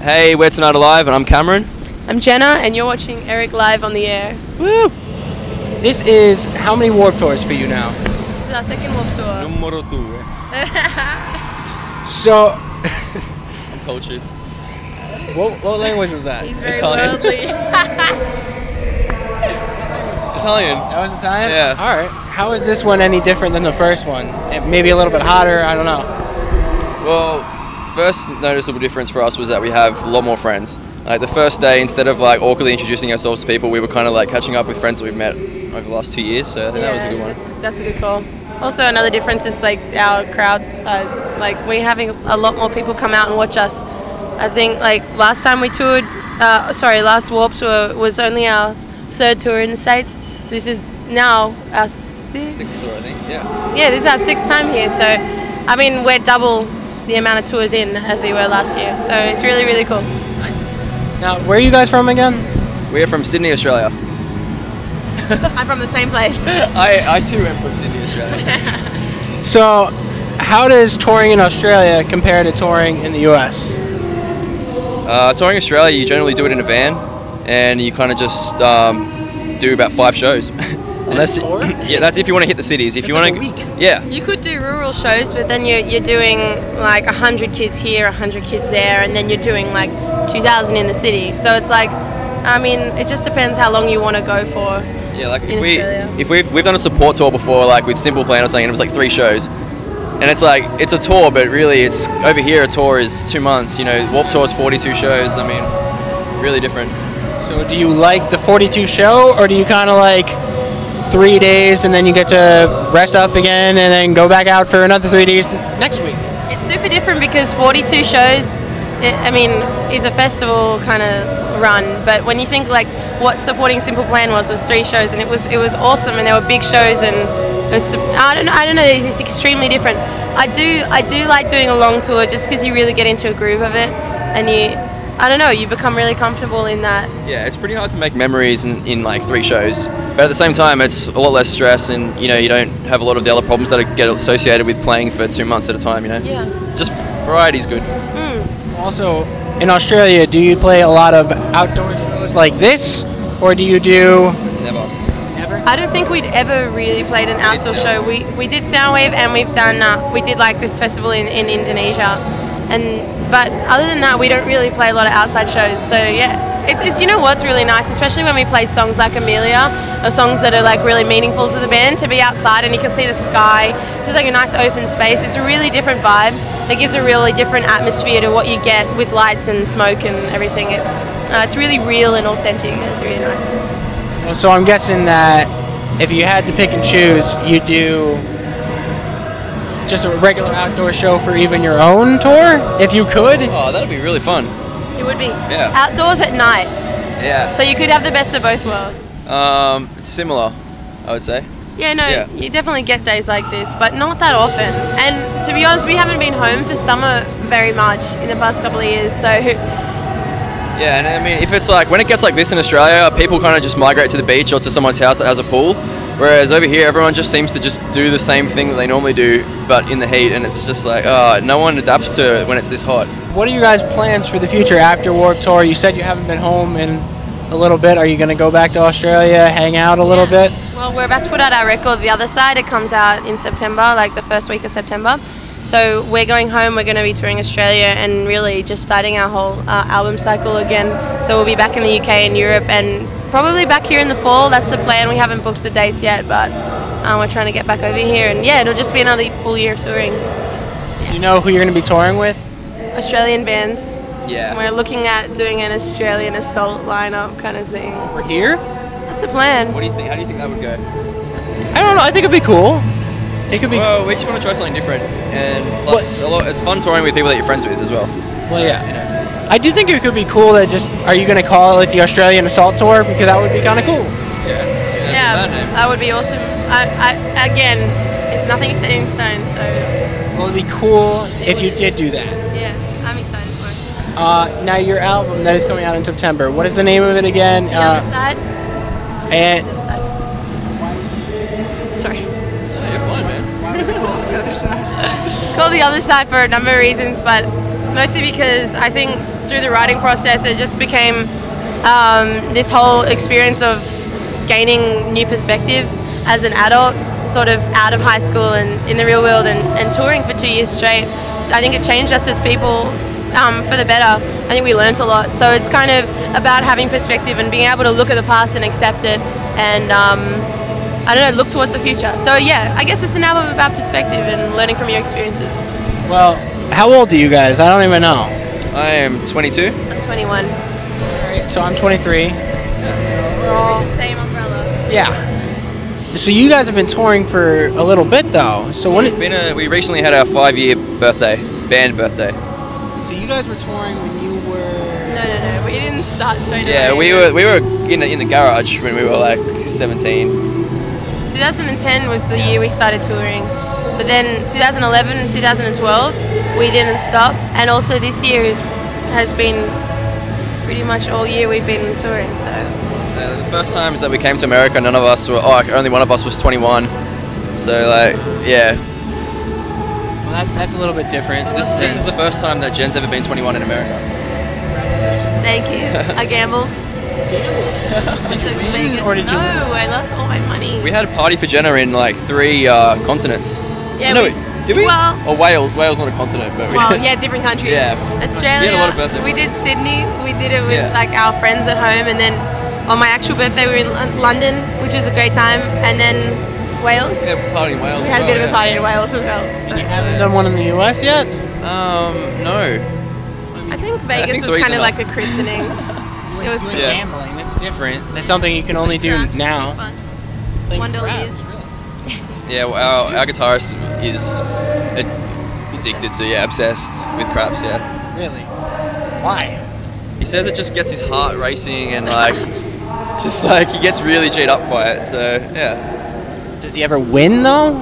Hey, we're Tonight Alive, and I'm Cameron. I'm Jenna, and you're watching Eric live on the air. Woo! This is how many Warped Tours for you now? This is our second Warped Tour. Numero 2. So, I'm cultured. what language was that? He's very Italian. worldly. Italian. That was Italian? Yeah. All right. How is this one any different than the first one? Maybe a little bit hotter, I don't know. Well, first noticeable difference for us was that we have a lot more friends. Like the first day, instead of like awkwardly introducing ourselves to people, we were kind of like catching up with friends that we've met over the last 2 years. So I think that was a good one. That's a good call. Also, another difference is like our crowd size. Like we're having a lot more people come out and watch us. I think like last time we toured, last Warped Tour was only our third tour in the States. This is now our sixth tour, I think. Yeah. Yeah, this is our sixth time here. So, I mean, we're double the amount of tours in as we were last year. So it's really, really cool. Now, where are you guys from again? We are from Sydney, Australia. I'm from the same place. I too am from Sydney, Australia. So, how does touring in Australia compare to touring in the US? Touring Australia, you generally do it in a van, and you kind of just do about 5 shows. Unless, yeah, that's if you want to hit the cities. If you want like a week. Yeah. You could do rural shows, but then you're doing like 100 kids here, 100 kids there, and then you're doing like 2,000 in the city. So it's like, I mean, it just depends how long you want to go for. Yeah, like if we've done a support tour before, like with Simple Plan or something, and it was like 3 shows. And it's like, it's a tour, but really it's, over here a tour is 2 months, you know, Warped Tour is 42 shows, I mean, really different. So do you like the 42 show, or do you kind of like 3 days and then you get to rest up again and then go back out for another 3 days next week? It's super different because 42 shows, is a festival kind of run. But when you think like what supporting Simple Plan was 3 shows, and it was awesome, and there were big shows, and it was, I don't know, it's extremely different. I do like doing a long tour just because you really get into a groove of it, and you become really comfortable in that. Yeah, it's pretty hard to make memories in like 3 shows, but at the same time it's a lot less stress, and you know, you don't have a lot of the other problems that get associated with playing for 2 months at a time, you know? Yeah. Just variety's good. Also, in Australia, do you play a lot of outdoor shows like this, or do you do... Never. I don't think we'd ever really played an outdoor show. We did Soundwave, and we did like this festival in Indonesia, but other than that, we don't really play a lot of outside shows. So yeah, it's you know what's really nice, especially when we play songs like Amelia, or songs that are like really meaningful to the band, to be outside and you can see the sky. It's just like a nice open space. It's a really different vibe. It gives a really different atmosphere to what you get with lights and smoke and everything. It's really real and authentic. It's really nice. Well, so I'm guessing that if you had to pick and choose, you'd do just a regular outdoor show for even your own tour, if you could? Oh, that'd be really fun. It would be. Yeah. Outdoors at night. Yeah. So you could have the best of both worlds. It's similar, I would say. Yeah, no, you definitely get days like this, but not that often. And to be honest, we haven't been home for summer very much in the past couple of years, so... Yeah, and I mean, if it's like, when it gets like this in Australia, people kind of just migrate to the beach or to someone's house that has a pool, whereas over here, everyone just seems to just do the same thing that they normally do, but in the heat, and it's just like, no one adapts to it when it's this hot. What are you guys' plans for the future after Warped Tour? You said you haven't been home in a little bit. Are you going to go back to Australia, hang out a little bit? Well, we're about to put out our record, The Other Side. It comes out in September, like the first week of September. So we're going home, we're going to be touring Australia and really just starting our whole album cycle again. So we'll be back in the UK and Europe and probably back here in the fall. That's the plan. We haven't booked the dates yet, but we're trying to get back over here. And yeah, it'll just be another full year of touring. Yeah. Do you know who you're going to be touring with? Australian bands. Yeah. We're looking at doing an Australian Assault lineup kind of thing. We're here? That's the plan. What do you think? How do you think that would go? I don't know. I think it'd be cool. It could be. Well, we just want to try something different, and plus it's fun touring with people that you're friends with as well. So, well, yeah. You know. I do think it could be cool that are you going to call it like the Australian Assault Tour? Because that would be kind of cool. Yeah, that would be awesome. Again, it's nothing set in stone, so... Well, it'd be cool if you did do that. Yeah, I'm excited for it. Now, your album that is coming out in September, what is the name of it again? The Other Side. And... The Other Side. Sorry. You're fine, man. Why was it called The Other Side? It's called The Other Side for a number of reasons, but mostly because I think through the writing process, it just became this whole experience of gaining new perspective as an adult, sort of out of high school and in the real world, and touring for 2 years straight. I think it changed us as people for the better. I think we learnt a lot. So it's kind of about having perspective and being able to look at the past and accept it, and I don't know, look towards the future. So yeah, I guess it's an album about perspective and learning from your experiences. Well, how old are you guys? I don't even know. I am 22. I'm 21. Alright, so I'm 23. We're all the same umbrella. Yeah. So you guys have been touring for a little bit though. So We recently had our 5-year birthday, band birthday. So you guys were touring when you were... No. We didn't start straight away. Yeah, we were in the garage when we were like 17. 2010 was the year we started touring, but then 2011 and 2012 we didn't stop, and also this year has been pretty much all year we've been touring. So the first times that we came to America, none of us were. Only one of us was 21. So like, yeah. Well, that's a little bit different. This is the first time that Jen's ever been 21 in America. Thank you. I gambled. I took Vegas. Or did you? No, I lost all my money. We had a party for Jenna in like 3 continents. Yeah. No, did we? Well, or Wales. Wales not a continent, but we well, did. yeah, different countries. Yeah. Australia. We had a lot of birthdays. We did Sydney. We did it with like our friends at home, and then on my actual birthday we were in London, which was a great time, and then Wales. Yeah, party in Wales. We had a bit of a party in Wales as well. So. You haven't done one in the US yet? No. I think Vegas was kind of like a christening. It was gambling. That's different. That's something you can only do now. $1 beers. Yeah, well, our guitarist is addicted to, obsessed with craps, yeah. Really? Why? He says it just gets his heart racing and like, just like he gets really G'd up by it, so yeah. Does he ever win though?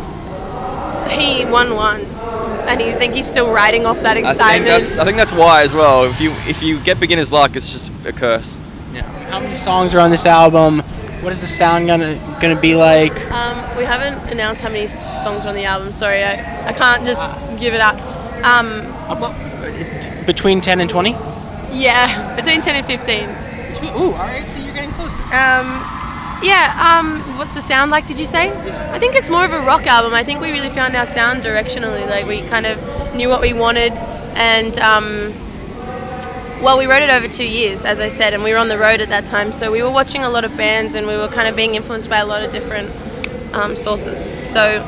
He won once, and I think he's still riding off that excitement. I think that's why as well. If you get beginner's luck, it's just a curse. Yeah. How many songs are on this album? What is the sound gonna be like? We haven't announced how many songs are on the album. Sorry, I can't just give it out. Between 10 and 20? Yeah, between 10 and 15. Ooh, all right. So you're getting closer. What's the sound like, did you say? I think it's more of a rock album. I think we really found our sound directionally. Like, we kind of knew what we wanted, and we wrote it over 2 years, as I said, and we were on the road at that time, so we were watching a lot of bands, and we were kind of being influenced by a lot of different sources. So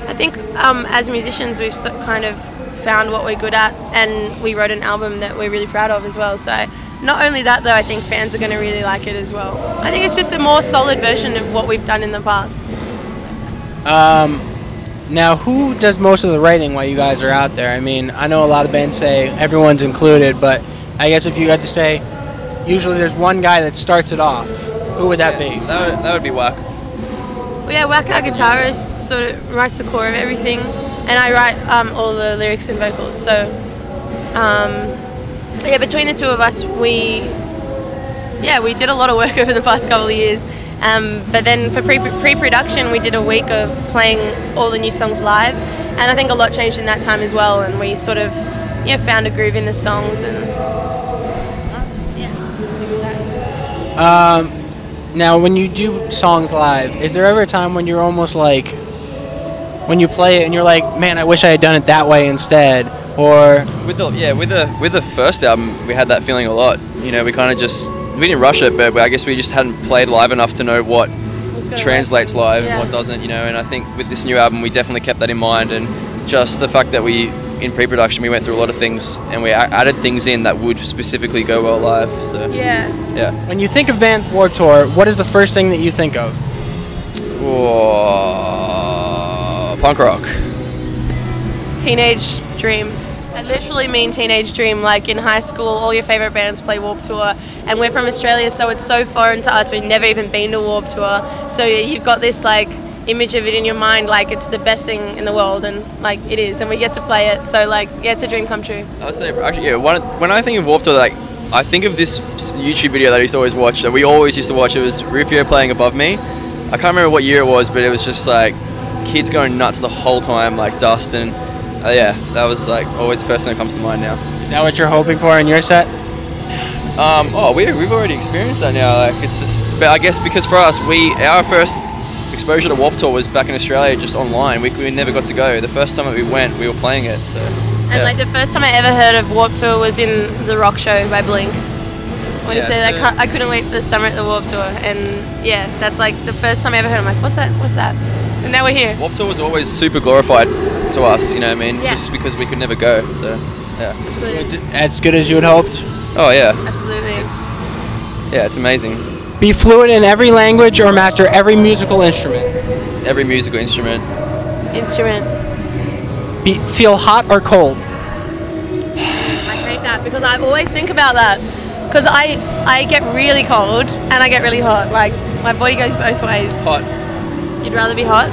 I think as musicians, we've kind of found what we're good at, and we wrote an album that we're really proud of as well. So not only that, though, I think fans are going to really like it as well. I think it's just a more solid version of what we've done in the past. Now, who does most of the writing while you guys are out there? I mean, I know a lot of bands say everyone's included, but I guess if you had to say, usually there's one guy that starts it off. Who would that be? That would be Wack. Well, yeah, Wack, our guitarist, sort of writes the core of everything, and I write all the lyrics and vocals. So, between the two of us, we did a lot of work over the past couple of years. But then for pre-production, we did a week of playing all the new songs live, and I think a lot changed in that time as well. And we sort of, found a groove in the songs, and Now, when you do songs live, is there ever a time when you're almost like, when you play it and you're like, man, I wish I had done it that way instead? Or with the first album, we had that feeling a lot. We kind of we didn't rush it, but I guess we just hadn't played live enough to know what translates live and what doesn't. And I think with this new album, we definitely kept that in mind, and just the fact that in pre-production we went through a lot of things and we added things in that would specifically go well live. So yeah. When you think of Vans Warped Tour, what is the first thing that you think of? Punk rock. Teenage dream. I literally mean teenage dream. Like in high school, all your favorite bands play Warped Tour, and we're from Australia, so it's so foreign to us. We've never even been to Warped Tour, so you've got this like image of it in your mind, like it's the best thing in the world, and like it is, and we get to play it. So like, it's a dream come true. I would say actually, when I think of Warped Tour, like I think of this YouTube video that I used to always watch. That we always used to watch. It was Rufio playing Above Me. I can't remember what year it was, but it was just like kids going nuts the whole time, like Dust, and that was like always the first thing that comes to mind now. Is that what you're hoping for in your set? We've already experienced that now. Like it's just, but I guess because for us, our first exposure to Warped Tour was back in Australia, just online. We never got to go. The first time that we went, we were playing it. So. And like the first time I ever heard of Warped Tour was in the Rock Show by Blink. When he said I couldn't wait for the summer at the Warped Tour, and yeah, that's like the first time I ever heard. I'm like, what's that? What's that? And now we're here. Warped Tour was always super glorified to us, you know what I mean? Yeah. Just because we could never go. So yeah. Absolutely. As good as you had hoped? Oh yeah. Absolutely. It's amazing. Be fluent in every language or master every musical instrument? Every musical instrument. Feel hot or cold? I hate that because I always think about that. Because I get really cold and I get really hot. Like my body goes both ways. Hot. You'd rather be hot?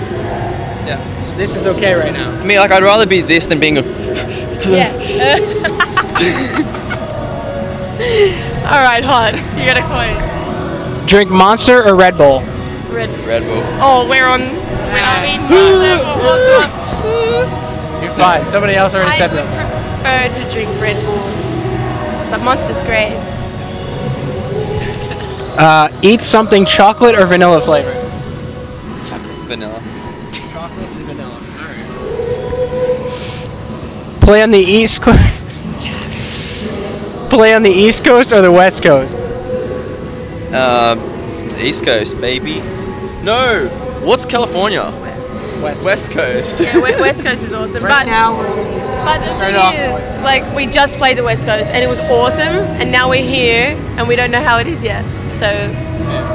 Yeah. So this is okay right now. I mean, like I'd rather be this than being a. Yeah. All right, hot. You got a coin. Drink Monster or Red Bull? Red Bull. Oh, we're on. You're fine. Somebody else already said that. I would prefer to drink Red Bull, but Monster's great. Eat something chocolate or vanilla flavored? Chocolate. Vanilla. Chocolate and vanilla. Alright. Play on the East Coast. Play on the East Coast or the West Coast? East Coast, baby. No. What's California? West Coast. Yeah, West Coast is awesome. Right but now we're on the East Coast. But the thing is, like, we just played the West Coast and it was awesome, and now we're here and we don't know how it is yet. So,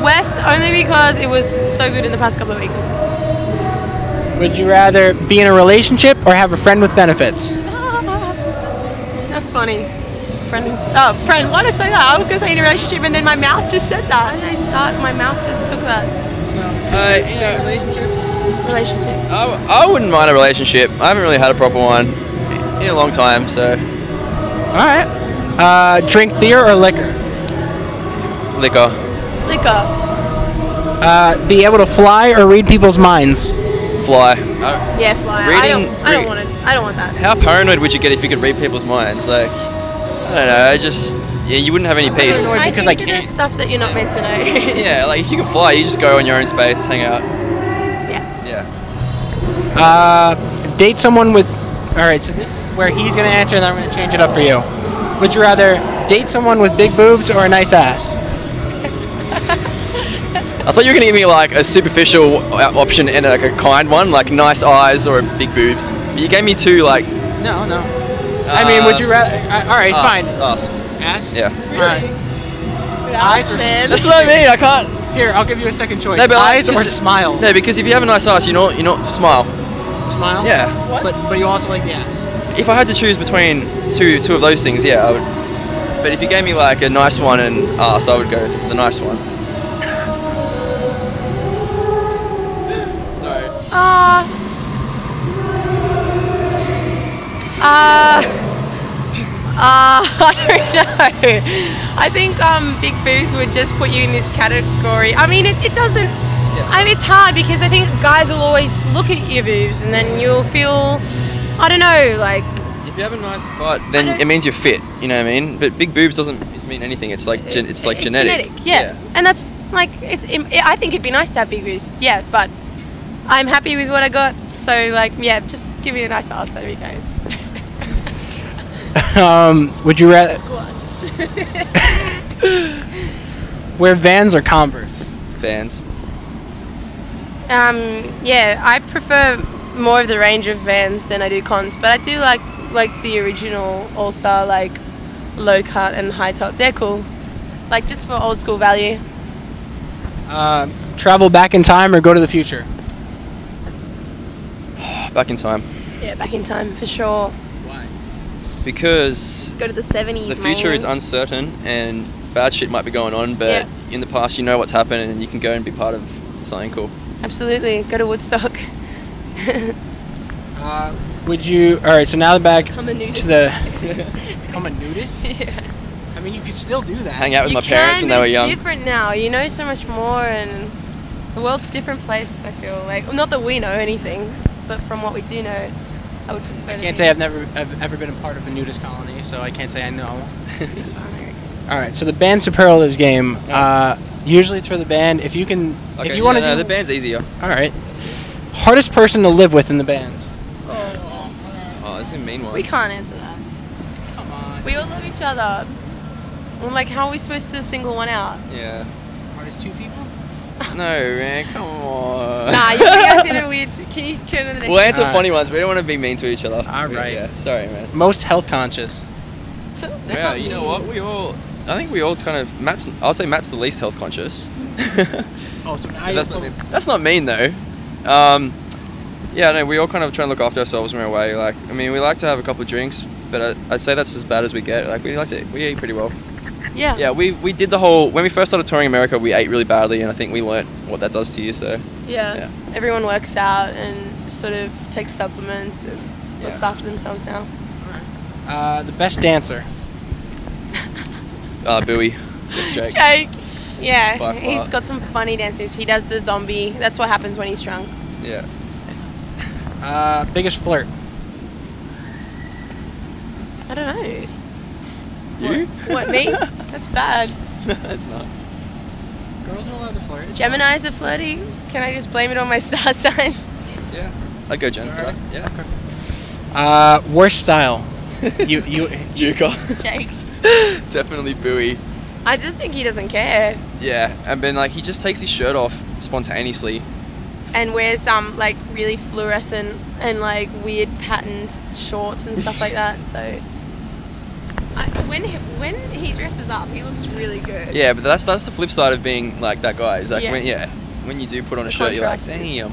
West only because it was so good in the past couple of weeks. Would you rather be in a relationship or have a friend with benefits? That's funny. Friend. Why did I say that? I was going to say in a relationship and then my mouth just said that. Why did I start? My mouth just took that. Relationship. I wouldn't mind a relationship. I haven't really had a proper one in a long time, so. Alright. Drink beer or liquor? Liquor. Be able to fly or read people's minds? Fly. Yeah, fly. I don't want it. I don't want that. How paranoid would you get if you could read people's minds? Like, I don't know. You wouldn't have any peace. I think there's stuff that you're not meant to know. Yeah, like if you can fly, you just go in your own space, hang out. Yeah. Date someone with... Alright, so this is where he's going to answer and I'm going to change it up for you. Would you rather date someone with big boobs or a nice ass? I thought you were going to give me like a superficial option and like a kind one, like nice eyes or big boobs. But you gave me two like... No. I mean, would you rather... Alright, fine. Us. Ass? Yeah. Alright. Eyes or... That's what I mean, I can't... Here, I'll give you a second choice. No, but eyes or smile? No, because if you have a nice ass, you know, smile. Smile? Yeah. What? But you also like the ass? If I had to choose between two of those things, yeah, I would. But if you gave me like a nice one and ass, I would go the nice one. Sorry. I don't know. I think big boobs would just put you in this category. I mean, it doesn't. Yeah. I mean, it's hard because I think guys will always look at your boobs and then you'll feel, I don't know, like. If you have a nice butt, then it means you're fit. You know what I mean? But big boobs doesn't mean anything. It's like it's genetic. Yeah. And that's like I think it'd be nice to have big boobs. Yeah, but I'm happy with what I got. So like, yeah, just give me a nice ass. That'd be great. Would you rather Squats. wear Vans or Converse? Vans. Yeah, I prefer more of the range of Vans than I do Cons, but I do like the original All-Star, like low cut and high top. They're cool, like just for old school value. Travel back in time or go to the future? Back in time. Yeah, back in time for sure. Why? Because Let's go to the 70s. the future is uncertain and bad shit might be going on, but in the past you know what's happened and you can go and be part of something cool. Absolutely, go to Woodstock. Would you? All right, so now back Become a nudist. to the. Become a nudist? Yeah. I mean, you could still do that. Hang out with my parents when they were young. It's different now. You know so much more, and the world's a different place. I feel like, well, not that we know anything, but from what we do know, I would prefer. I can't say I've ever been a part of a nudist colony, so I can't say I know. All right. So the band Superlatives game. Usually it's for the band. If you can, Okay, if you want to no, do the band's easier. All right. Hardest person to live with in the band. Oh, this is a mean one. We can't answer that. Come on. We all love each other. I'm like, how are we supposed to single one out? Yeah. Hardest 2 people. No, man, come on. Nah, you guys in a weird. Can you turn to the next We'll answer Alright. funny ones. We don't want to be mean to each other. Alright. Yeah, sorry, man. Most health conscious. So, Yeah, you know what? I think we all kind of. I'll say Matt's the least health conscious. Oh, so now That's not mean though. Yeah, no, we all kind of try and look after ourselves in our way. Like, I mean, we like to have a couple of drinks, but I'd say that's as bad as we get. Like, we eat pretty well. Yeah. Yeah, we did the whole, when we first started touring America, we ate really badly, and I think we learnt what that does to you, so. Yeah. Everyone works out and sort of takes supplements and looks after themselves now. The best dancer. Bowie. Just Jake. Jake. Yeah, By he's far. got some funny dance moves. He does the zombie. That's what happens when he's drunk. Yeah. Biggest flirt. I don't know. You? What, me? That's bad. No, it's not. Girls are allowed to flirt. Geminis are flirty. Can I just blame it on my star sign? Yeah. I'd go Jen. Alright. Yeah. Worst style. you. Juka. Jake. Definitely Bowie. I just think he doesn't care. Yeah, and then like he just takes his shirt off spontaneously. And wears some like really fluorescent and like weird patterned shorts and stuff like that. So when he dresses up, he looks really good. Yeah, but that's the flip side of being like that guy. Is like Yeah. when you do put on The a shirt, you're like, contrast is- damn.